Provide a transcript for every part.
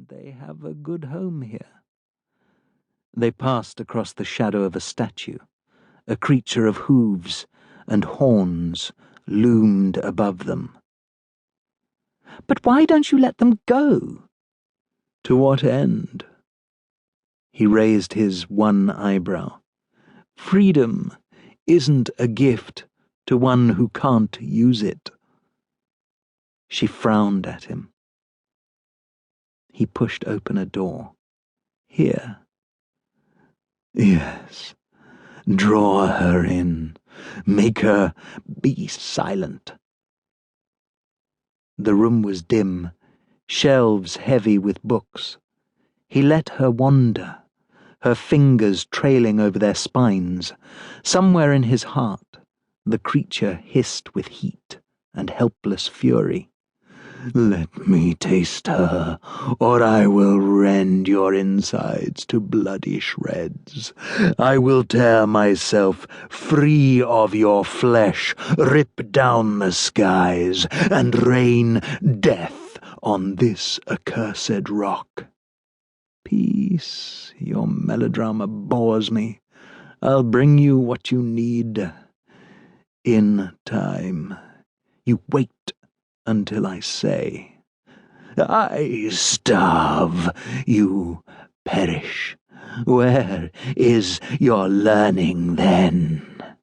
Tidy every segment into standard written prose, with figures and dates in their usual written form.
They have a good home here." They passed across the shadow of a statue. A creature of hooves and horns loomed above them. "But why don't you let them go?" "To what end?" He raised his one eyebrow. "Freedom isn't a gift to one who can't use it." She frowned at him. He pushed open a door. "Here." "Yes. Draw her in. Make her be silent." The room was dim, shelves heavy with books. He let her wander, her fingers trailing over their spines. Somewhere in his heart, the creature hissed with heat and helpless fury. "Let me taste her, or I will rend your insides to bloody shreds. I will tear myself free of your flesh, rip down the skies, and rain death on this accursed rock." "Peace, your melodrama bores me. I'll bring you what you need. In time. You wait until I say. I starve, you perish. Where is your learning then?"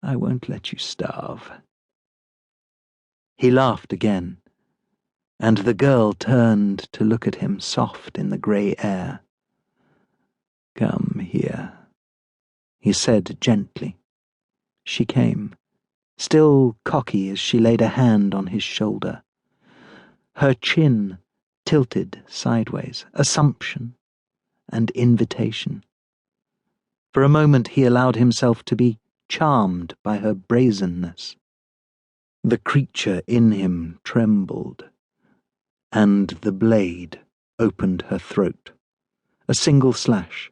"I won't let you starve." He laughed again, and the girl turned to look at him soft in the grey air. "Come here," he said gently. She came, still cocky as she laid a hand on his shoulder. Her chin tilted sideways, assumption and invitation. For a moment he allowed himself to be charmed by her brazenness. The creature in him trembled, and the blade opened her throat. A single slash,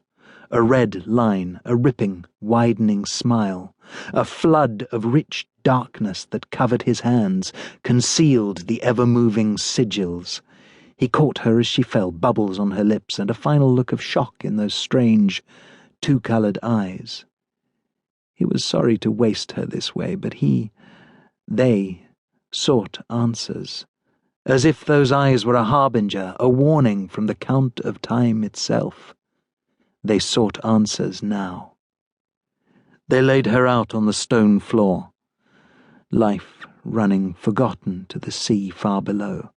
a red line, a ripping, widening smile, a flood of rich darkness that covered his hands, concealed the ever-moving sigils. He caught her as she fell, bubbles on her lips, and a final look of shock in those strange, two-coloured eyes. He was sorry to waste her this way, but they sought answers, as if those eyes were a harbinger, a warning from the count of time itself. They sought answers now. They laid her out on the stone floor, life running forgotten to the sea far below.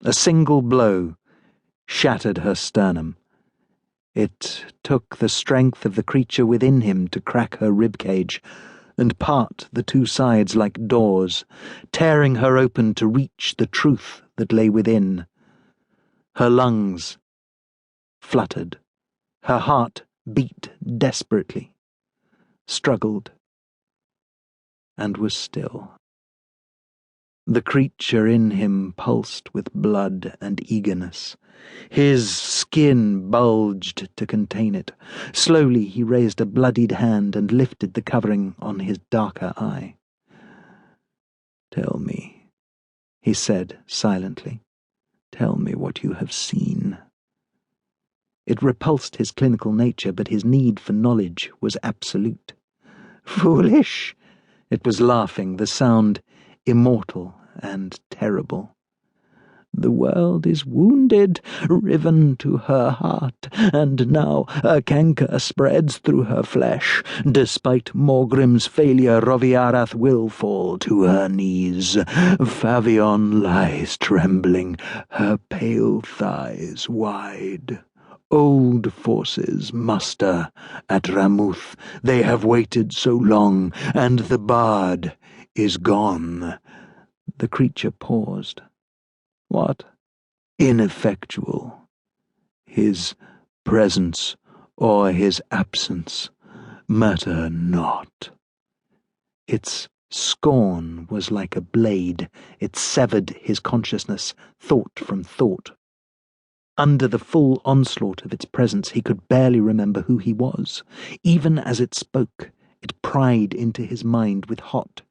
A single blow shattered her sternum. It took the strength of the creature within him to crack her ribcage and part the two sides like doors, tearing her open to reach the truth that lay within. Her lungs fluttered. Her heart beat desperately, struggled, and was still. The creature in him pulsed with blood and eagerness. His skin bulged to contain it. Slowly he raised a bloodied hand and lifted the covering on his darker eye. "Tell me," he said silently. "Tell me what you have seen." It repulsed his clinical nature, but his need for knowledge was absolute. "Foolish!" It was laughing, the sound immortal and terrible. "The world is wounded, riven to her heart, and now a canker spreads through her flesh. Despite Morgrim's failure, Roviarath will fall to her knees. Favion lies trembling, her pale thighs wide. Old forces muster at Ramuth. They have waited so long, and the bard is gone." The creature paused. "What?" "Ineffectual. His presence or his absence matter not." Its scorn was like a blade. It severed his consciousness, thought from thought. Under the full onslaught of its presence, he could barely remember who he was. Even as it spoke, it pried into his mind with hot,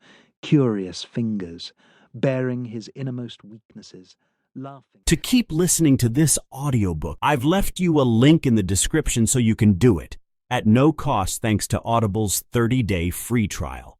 curious fingers, baring his innermost weaknesses, laughing. To keep listening to this audiobook, I've left you a link in the description so you can do it, at no cost thanks to Audible's 30-day free trial.